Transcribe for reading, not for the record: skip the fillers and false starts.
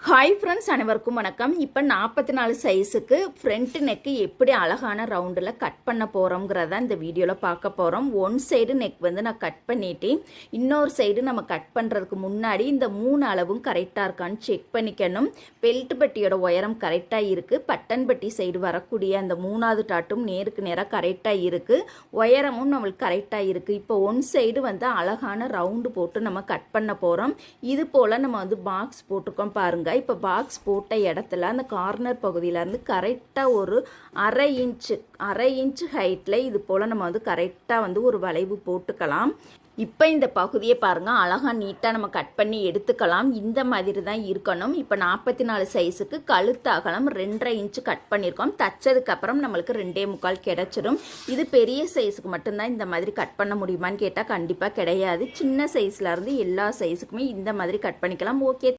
Hi friends, அனைவருக்கும் வணக்கம். இப்போ 44 சைஸுக்கு ஃப்ரண்ட் நெக்கு எப்படி அழகான ரவுண்டில் கட் பண்ண போகிறோங்கிறத இந்த வீடியோவில் பார்க்க போகிறோம். ஒன் சைடு நெக் வந்து நான் கட் பண்ணிட்டு இன்னொரு சைடு நம்ம கட் பண்ணுறதுக்கு முன்னாடி இந்த 3 அளவும் கரெக்டாக இருக்கான்னு செக் பண்ணிக்கணும். பெல்ட் பட்டியோட உயரம் கரெக்டாக இருக்குது. பட்டன் பட்டி சைடு வரக்கூடிய அந்த 3வது டாட்டும் நேருக்கு நேராக கரெக்டாக இருக்குது. உயரமும் நம்மளுக்கு கரெக்டாக இருக்குது. இப்போ ஒன் சைடு வந்து அழகான ரவுண்டு போட்டு நம்ம கட் பண்ண போகிறோம். இது போல் நம்ம வந்து பாக்ஸ் போட்டிருக்கோம் பாருங்கள். இப்போ பாக்ஸ் போட்ட இடத்துல அந்த கார்னர் பகுதியிலேருந்து கரெக்டாக ஒரு அரை இன்ச்சு ஹைட்டில் இது போல் நம்ம வந்து கரெக்டாக வந்து ஒரு வளைவு போட்டுக்கலாம். இப்போ இந்த பகுதியை பாருங்கள், அழகாக நீட்டாக நம்ம கட் பண்ணி எடுத்துக்கலாம். இந்த மாதிரி தான் இருக்கணும். இப்போ 44 சைஸுக்கு கழுத்து அகலம் 2.5 இன்ச்சு கட் பண்ணியிருக்கோம். தச்சதுக்கப்புறம் நம்மளுக்கு 2.25 கிடச்சிடும். இது பெரிய சைஸுக்கு மட்டும்தான் இந்த மாதிரி கட் பண்ண முடியுமான்னு கேட்டால் கண்டிப்பாக கிடையாது. சின்ன சைஸ்லேருந்து எல்லா சைஸுக்குமே இந்த மாதிரி கட் பண்ணிக்கலாம். ஓகே.